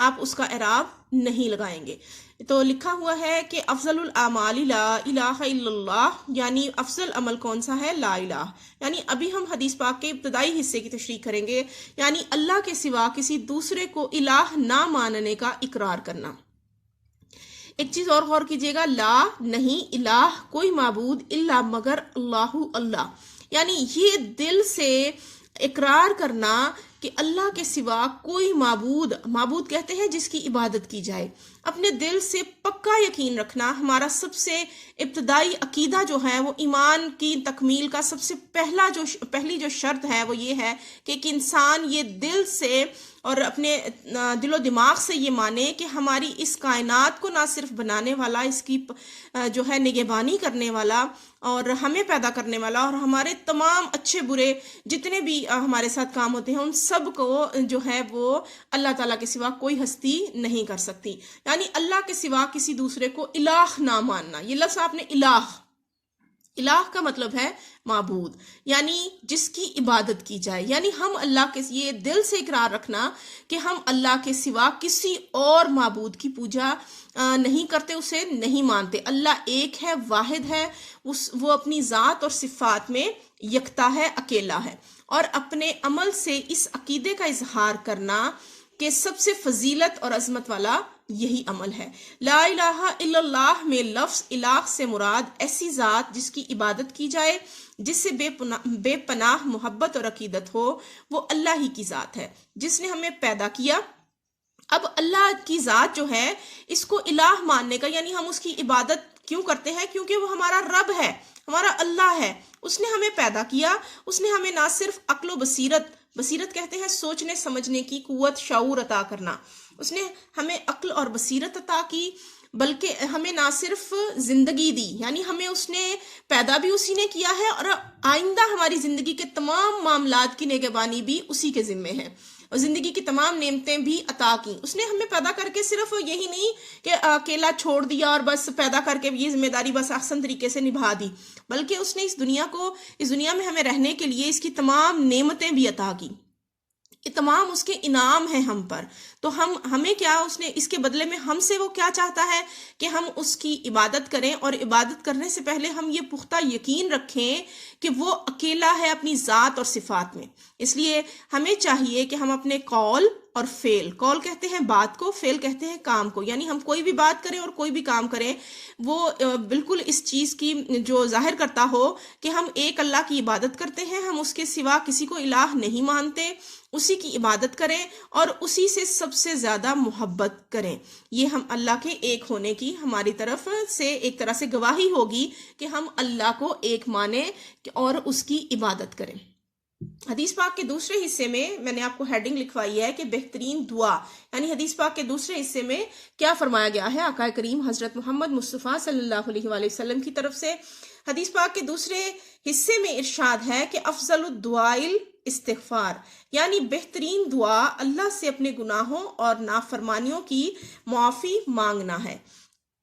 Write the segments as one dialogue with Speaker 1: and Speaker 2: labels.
Speaker 1: آپ اس کا اعراب نہیں لگائیں گے۔ تو لکھا ہوا ہے کہ افضل الاعمال لا الہ الا اللہ، یعنی افضل عمل کون سا ہے؟ لا الہ۔ یعنی ابھی ہم حدیث پاک کے ابتدائی حصے کی تشریح کریں گے، یعنی اللہ کے سوا کسی دوسرے کو الہ نہ ماننے کا اقرار کرنا۔ ایک چیز اور غور کیجیے گا، لا نہیں، الہ کوئی معبود الا مگر اللہ اللہ، یعنی یہ دل سے اقرار کرنا کہ اللہ کے سوا کوئی معبود کہتے ہیں جس کی عبادت کی جائے، اپنے دل سے پکا یقین رکھنا۔ ہمارا سب سے ابتدائی عقیدہ جو ہے وہ ایمان کی تکمیل کا سب سے پہلی جو شرط ہے وہ یہ ہے کہ ایک انسان یہ دل سے اور اپنے دل و دماغ سے یہ مانے کہ ہماری اس کائنات کو نہ صرف بنانے والا، اس کی جو ہے نگہبانی کرنے والا اور ہمیں پیدا کرنے والا، اور ہمارے تمام اچھے برے جتنے بھی ہمارے ساتھ کام ہوتے ہیں ان سب کو جو ہے وہ اللہ تعالیٰ کے سوا کوئی ہستی نہیں کر سکتی۔ یعنی اللہ کے سوا کسی دوسرے کو الہ نہ ماننا۔ یہ لفظ آپ نے الہ کا مطلب ہے معبود، یعنی جس کی عبادت کی جائے، یعنی ہم اللہ کے، یہ دل سے اقرار رکھنا کہ ہم اللہ کے سوا کسی اور معبود کی پوجا نہیں کرتے، اسے نہیں مانتے۔ اللہ ایک ہے، واحد ہے، وہ اپنی ذات اور صفات میں یکتا ہے، اکیلا ہے، اور اپنے عمل سے اس عقیدے کا اظہار کرنا کہ سب سے فضیلت اور عظمت والا یہی عمل ہے۔ لا الہ الا اللہ میں لفظ الہ سے مراد ایسی ذات جس کی عبادت کی جائے، جس سے بے پناہ محبت اور عقیدت ہو، وہ اللہ ہی کی ذات ہے جس نے ہمیں پیدا کیا۔ اب اللہ کی ذات جو ہے اس کو الہ ماننے کا، یعنی ہم اس کی عبادت کیوں کرتے ہیں؟ کیونکہ وہ ہمارا رب ہے، ہمارا اللہ ہے، اس نے ہمیں پیدا کیا، اس نے ہمیں نہ صرف عقل و بصیرت کہتے ہیں سوچنے سمجھنے کی قوت، شعور عطا کرنا، اس نے ہمیں عقل اور بصیرت عطا کی، بلکہ ہمیں نہ صرف زندگی دی، یعنی ہمیں اس نے پیدا بھی اسی نے کیا ہے، اور آئندہ ہماری زندگی کے تمام معاملات کی نگہبانی بھی اسی کے ذمے ہے، اور زندگی کی تمام نعمتیں بھی عطا کی۔ اس نے ہمیں پیدا کر کے صرف یہی نہیں کہ اکیلا چھوڑ دیا اور بس پیدا کر کے یہ ذمہ داری بس احسن طریقے سے نبھا دی، بلکہ اس نے اس دنیا میں ہمیں رہنے کے لیے اس کی تمام نعمتیں بھی عطا کی۔ یہ تمام اس کے انعام ہیں ہم پر، تو ہمیں کیا، اس نے اس کے بدلے میں ہم سے وہ کیا چاہتا ہے کہ ہم اس کی عبادت کریں، اور عبادت کرنے سے پہلے ہم یہ پختہ یقین رکھیں کہ وہ اکیلا ہے اپنی ذات اور صفات میں۔ اس لیے ہمیں چاہیے کہ ہم اپنے قول اور فعل، قول کہتے ہیں بات کو، فعل کہتے ہیں کام کو، یعنی ہم کوئی بھی بات کریں اور کوئی بھی کام کریں وہ بالکل اس چیز کی جو ظاہر کرتا ہو کہ ہم ایک اللہ کی عبادت کرتے ہیں، ہم اس کے سوا کسی کو الہ نہیں مانتے، اسی کی عبادت کریں اور اسی سے سب سے زیادہ محبت کریں۔ یہ ہم اللہ کے ایک ہونے کی ہماری طرف سے ایک طرح سے گواہی ہوگی کہ ہم اللہ کو ایک مانیں اور اس کی عبادت کریں۔ حدیث پاک کے دوسرے حصے میں نے آپ کو ہیڈنگ لکھوائی ہے کہ بہترین دعا، یعنی حدیث پاک کے دوسرے حصے میں کیا فرمایا گیا ہے آقا کریم حضرت محمد مصطفیٰ صلی اللہ علیہ وآلہ وسلم کی طرف سے۔ حدیث پاک کے دوسرے حصے میں ارشاد ہے کہ افضل الدعاء استغفار، یعنی بہترین دعا اللہ سے اپنے گناہوں اور نافرمانیوں کی معافی مانگنا ہے۔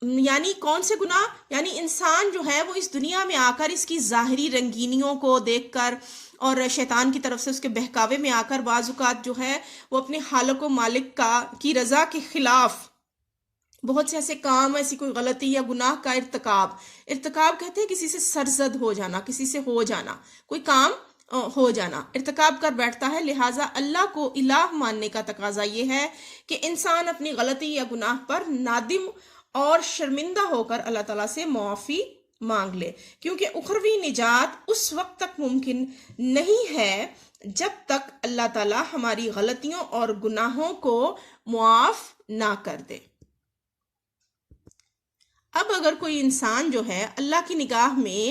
Speaker 1: یعنی کون سے گناہ؟ یعنی انسان جو ہے وہ اس دنیا میں آ کر اس کی ظاہری رنگینیوں کو دیکھ کر اور شیطان کی طرف سے اس کے بہکاوے میں آ کر بعض اوقات جو ہے وہ اپنے خالق و مالک کی رضا کے خلاف بہت سے ایسے کام، ایسی کوئی غلطی یا گناہ کا ارتکاب کہتے ہیں کسی سے سرزد ہو جانا، کسی سے ہو جانا، کوئی کام ہو جانا، ارتکاب کر بیٹھتا ہے۔ لہٰذا اللہ کو الہ ماننے کا تقاضا یہ ہے کہ انسان اپنی غلطی یا گناہ پر نادم اور شرمندہ ہو کر اللہ تعالیٰ سے معافی مانگ لے، کیونکہ اخروی نجات اس وقت تک ممکن نہیں ہے جب تک اللہ تعالیٰ ہماری غلطیوں اور گناہوں کو معاف نہ کر دے۔ اب اگر کوئی انسان جو ہے اللہ کی نگاہ میں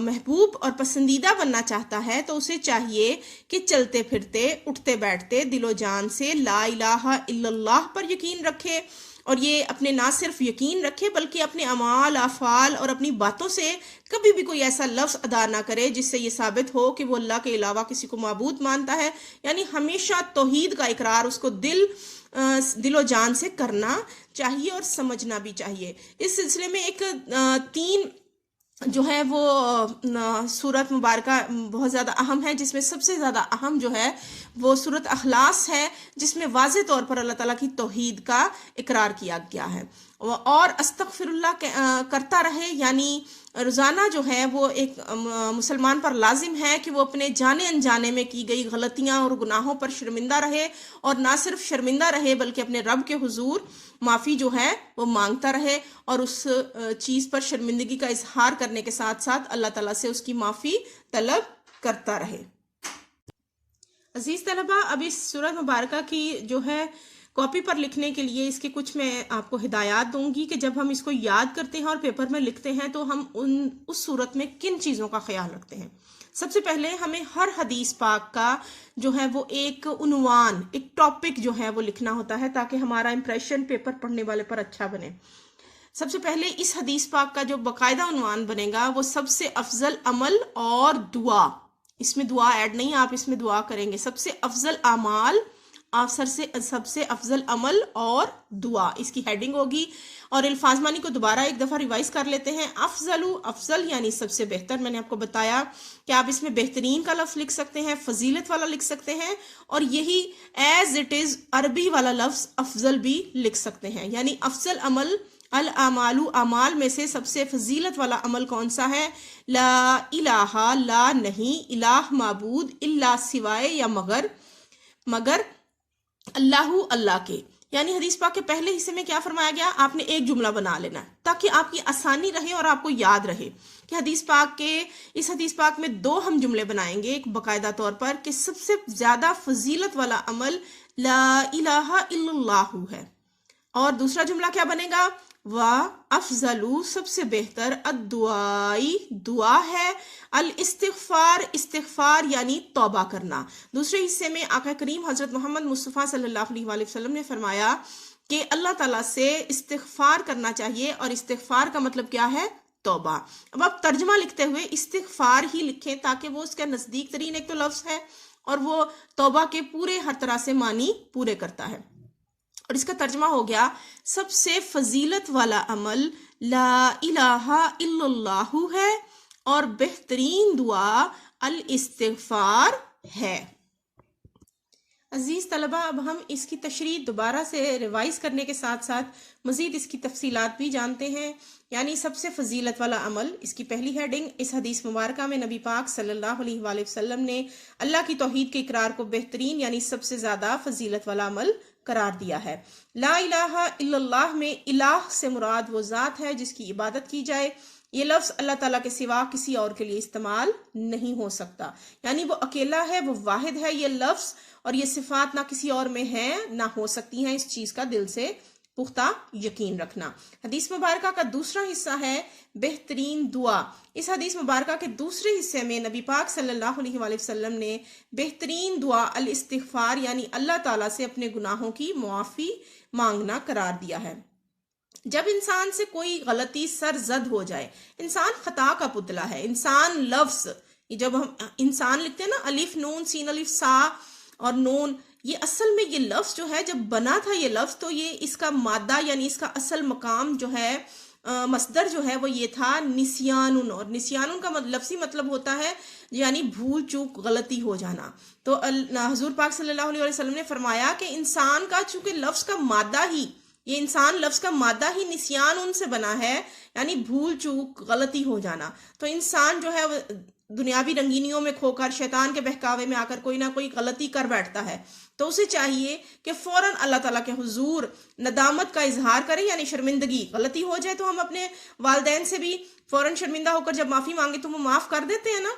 Speaker 1: محبوب اور پسندیدہ بننا چاہتا ہے تو اسے چاہیے کہ چلتے پھرتے اٹھتے بیٹھتے دل و جان سے لا الہ الا اللہ پر یقین رکھے، اور یہ اپنے نہ صرف یقین رکھے بلکہ اپنے اعمال، افعال اور اپنی باتوں سے کبھی بھی کوئی ایسا لفظ ادا نہ کرے جس سے یہ ثابت ہو کہ وہ اللہ کے علاوہ کسی کو معبود مانتا ہے۔ یعنی ہمیشہ توحید کا اقرار اس کو دل و جان سے کرنا چاہیے اور سمجھنا بھی چاہیے۔ اس سلسلے میں ایک 3 جو ہے وہ سورت مبارکہ بہت زیادہ اہم ہے، جس میں سب سے زیادہ اہم جو ہے وہ سورت اخلاص ہے، جس میں واضح طور پر اللہ تعالیٰ کی توحید کا اقرار کیا گیا ہے، اور استغفر اللہ کرتا رہے، یعنی روزانہ جو ہے وہ ایک مسلمان پر لازم ہے کہ وہ اپنے جانے انجانے میں کی گئی غلطیاں اور گناہوں پر شرمندہ رہے، اور نہ صرف شرمندہ رہے بلکہ اپنے رب کے حضور معافی جو ہے وہ مانگتا رہے، اور اس چیز پر شرمندگی کا اظہار کرنے کے ساتھ ساتھ اللہ تعالیٰ سے اس کی معافی طلب کرتا رہے۔ عزیز طلبہ، اب اس سورۃ مبارکہ کی جو ہے کاپی پر لکھنے کے لیے اس کے کچھ میں آپ کو ہدایات دوں گی کہ جب ہم اس کو یاد کرتے ہیں اور پیپر میں لکھتے ہیں تو ہم اس صورت میں کن چیزوں کا خیال رکھتے ہیں۔ سب سے پہلے ہمیں ہر حدیث پاک کا جو ہے وہ ایک عنوان، ایک ٹاپک جو ہے وہ لکھنا ہوتا ہے تاکہ ہمارا امپریشن پیپر پڑھنے والے پر اچھا بنے۔ سب سے پہلے اس حدیث پاک کا جو باقاعدہ عنوان بنے گا وہ سب سے افضل عمل اور دعا، اس میں دعا ایڈ نہیں، آپ اس میں دعا کریں گے۔ سب سے افضل اعمال، سب سے افضل عمل اور دعا، اس کی ہیڈنگ ہوگی۔ اور الفاظ معنی کو دوبارہ ایک دفعہ ریوائز کر لیتے ہیں۔ افضل یعنی سب سے بہتر، میں نے آپ کو بتایا کہ آپ اس میں بہترین کا لفظ لکھ سکتے ہیں، فضیلت والا لکھ سکتے ہیں، اور یہی ایز اٹ از عربی والا لفظ افضل بھی لکھ سکتے ہیں، یعنی افضل عمل، الاعمال، اعمال میں سے سب سے فضیلت والا عمل کون سا ہے؟ لا الہ، لا نہیں، الہ معبود، الا سوائے یا مگر اللہ کے، یعنی حدیث پاک کے پہلے حصے میں کیا فرمایا گیا؟ آپ نے ایک جملہ بنا لینا ہے تاکہ آپ کی آسانی رہے اور آپ کو یاد رہے کہ اس حدیث پاک میں 2 ہم جملے بنائیں گے ایک باقاعدہ طور پر کہ سب سے زیادہ فضیلت والا عمل لا الہ الا اللہ ہے، اور دوسرا جملہ کیا بنے گا؟ افضل، سب سے بہتر، الدعائی، دعا ہے، استغفار یعنی توبہ کرنا۔ دوسرے حصے میں آقا کریم حضرت محمد مصطفیٰ صلی اللہ علیہ وآلہ وسلم نے فرمایا کہ اللہ تعالیٰ سے استغفار کرنا چاہیے، اور استغفار کا مطلب کیا ہے؟ توبہ۔ اب آپ ترجمہ لکھتے ہوئے استغفار ہی لکھیں تاکہ وہ اس کا نزدیک ترین ایک تو لفظ ہے اور وہ توبہ کے پورے ہر طرح سے معنی پورے کرتا ہے، اور اس کا ترجمہ ہو گیا سب سے فضیلت والا عمل لا الہ الا اللہ ہے، اور بہترین دعا الاستغفار ہے۔ عزیز طلبہ، اب ہم اس کی تشریح دوبارہ سے ریوائز کرنے کے ساتھ ساتھ مزید اس کی تفصیلات بھی جانتے ہیں۔ یعنی سب سے فضیلت والا عمل، اس کی پہلی ہیڈنگ، اس حدیث مبارکہ میں نبی پاک صلی اللہ علیہ وآلہ وسلم نے اللہ کی توحید کے اقرار کو بہترین یعنی سب سے زیادہ فضیلت والا عمل قرار دیا ہے۔ لا الہ الا اللہ میں الہ سے مراد وہ ذات ہے جس کی عبادت کی جائے، یہ لفظ اللہ تعالیٰ کے سوا کسی اور کے لیے استعمال نہیں ہو سکتا، یعنی وہ اکیلا ہے، وہ واحد ہے، یہ لفظ اور یہ صفات نہ کسی اور میں ہیں نہ ہو سکتی ہیں، اس چیز کا دل سے پختہ یقین رکھنا۔ حدیث مبارکہ کا دوسرا حصہ ہے بہترین دعا۔ اس حدیث مبارکہ کے دوسرے حصے میں نبی پاک صلی اللہ علیہ وآلہ وسلم نے بہترین دعا الاستغفار یعنی اللہ تعالیٰ سے اپنے گناہوں کی معافی مانگنا قرار دیا ہے۔ جب انسان سے کوئی غلطی سرزد ہو جائے، انسان خطا کا پتلا ہے، انسان لفظ، جب ہم انسان لکھتے ہیں نا، الف نون سین الف سا اور نون، یہ اصل میں یہ لفظ جو ہے جب بنا تھا یہ لفظ تو یہ اس کا مادہ یعنی اس کا اصل مقام جو ہے مصدر جو ہے وہ یہ تھا نسیانن، اور نسیانن کا لفظی مطلب ہوتا ہے یعنی بھول چوک غلطی ہو جانا۔ تو حضور پاک صلی اللہ علیہ وسلم نے فرمایا کہ انسان کا چونکہ لفظ کا مادہ ہی، یہ انسان لفظ کا مادہ ہی نسیانن سے بنا ہے یعنی بھول چوک غلطی ہو جانا، تو انسان جو ہے دنیاوی رنگینیوں میں کھو کر شیطان کے بہکاوے میں آ کر کوئی نہ کوئی غلطی کر بیٹھتا ہے، تو اسے چاہیے کہ فوراً اللہ تعالیٰ کے حضور ندامت کا اظہار کرے، یعنی شرمندگی، غلطی ہو جائے تو ہم اپنے والدین سے بھی فوراً شرمندہ ہو کر جب معافی مانگے تو وہ معاف کر دیتے ہیں نا۔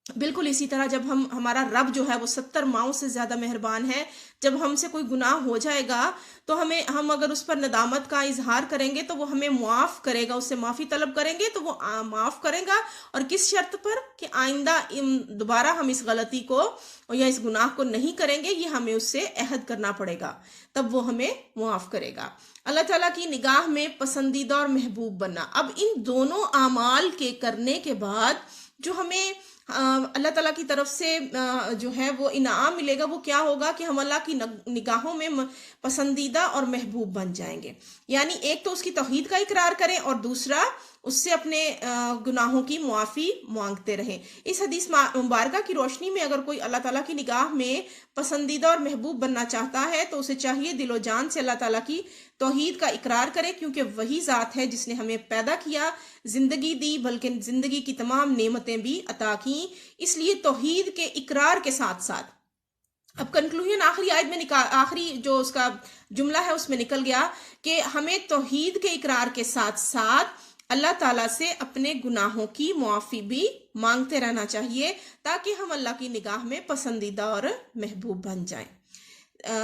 Speaker 1: بالکل اسی طرح جب ہمارا رب جو ہے وہ 70 ماؤں سے زیادہ مہربان ہے، جب ہم سے کوئی گناہ ہو جائے گا تو ہم اگر اس پر ندامت کا اظہار کریں گے تو وہ ہمیں معاف کرے گا، اس سے معافی طلب کریں گے تو وہ معاف کرے گا، اور کس شرط پر؟ کہ آئندہ دوبارہ ہم اس غلطی کو یا اس گناہ کو نہیں کریں گے، یہ ہمیں اس سے عہد کرنا پڑے گا، تب وہ ہمیں معاف کرے گا۔ اللہ تعالیٰ کی نگاہ میں پسندیدہ اور محبوب بننا۔ اب ان دونوں اعمال کے کرنے کے بعد جو ہمیں اللہ تعالیٰ کی طرف سے جو ہے وہ انعام ملے گا وہ کیا ہوگا کہ ہم اللہ کی نگاہوں میں پسندیدہ اور محبوب بن جائیں گے۔ یعنی ایک تو اس کی توحید کا اقرار کریں اور دوسرا اس سے اپنے گناہوں کی معافی مانگتے رہیں۔ اس حدیث مبارکہ کی روشنی میں اگر کوئی اللہ تعالیٰ کی نگاہ میں پسندیدہ اور محبوب بننا چاہتا ہے تو اسے چاہیے دل و جان سے اللہ تعالیٰ کی توحید کا اقرار کرے، کیونکہ وہی ذات ہے جس نے ہمیں پیدا کیا، زندگی دی، بلکہ زندگی کی تمام نعمتیں بھی عطا کیں۔ اس لیے توحید کے اقرار کے ساتھ ساتھ اب کنکلوژن آخری آیت میں آخری جو اس کا جملہ ہے اس میں نکل گیا کہ ہمیں توحید کے اقرار کے ساتھ ساتھ اللہ تعالیٰ سے اپنے گناہوں کی معافی بھی مانگتے رہنا چاہیے، تاکہ ہم اللہ کی نگاہ میں پسندیدہ اور محبوب بن جائیں۔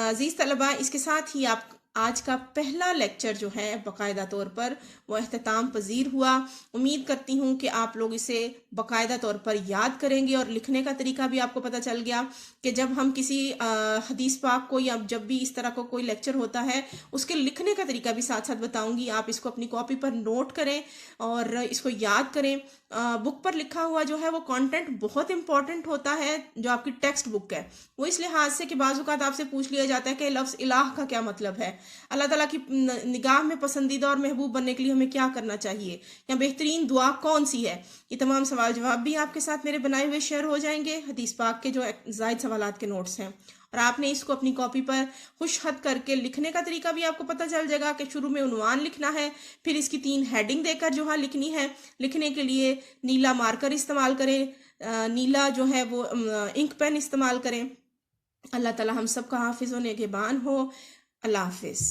Speaker 1: عزیز طلبہ، اس کے ساتھ ہی آپ آج کا پہلا لیکچر جو ہے باقاعدہ طور پر وہ اختتام پذیر ہوا۔ امید کرتی ہوں کہ آپ لوگ اسے باقاعدہ طور پر یاد کریں گے، اور لکھنے کا طریقہ بھی آپ کو پتہ چل گیا کہ جب ہم کسی حدیث پاک کو یا جب بھی اس طرح کا کوئی لیکچر ہوتا ہے اس کے لکھنے کا طریقہ بھی ساتھ ساتھ بتاؤں گی۔ آپ اس کو اپنی کاپی پر نوٹ کریں اور اس کو یاد کریں۔ بک پر لکھا ہوا جو ہے وہ کانٹینٹ بہت امپورٹنٹ ہوتا ہے، جو آپ کی ٹیکسٹ بک ہے، وہ اس لحاظ سے کہ بعض اوقات آپ سے پوچھ لیا جاتا ہے کہ لفظ الہ کا کیا مطلب ہے، اللہ تعالیٰ کی نگاہ میں پسندیدہ اور محبوب بننے کے لیے ہمیں کیا کرنا چاہیے، یا بہترین دعا کون سی ہے۔ یہ تمام سوال جواب بھی آپ کے ساتھ میرے بنائے ہوئے شیئر ہو جائیں گے، حدیث پاک کے جو زائد سوالات کے نوٹس ہیں، اور آپ نے اس کو اپنی کاپی پر خوش خط کر کے لکھنے کا طریقہ بھی آپ کو پتہ چل جائے گا کہ شروع میں عنوان لکھنا ہے، پھر اس کی 3 ہیڈنگ دے کر جو لکھنی ہے۔ لکھنے کے لیے نیلا مارکر استعمال کریں، نیلا جو ہے وہ انک پین استعمال کریں۔ اللہ تعالی ہم سب کا حافظ و نگہبان ہو۔ اللہ حافظ۔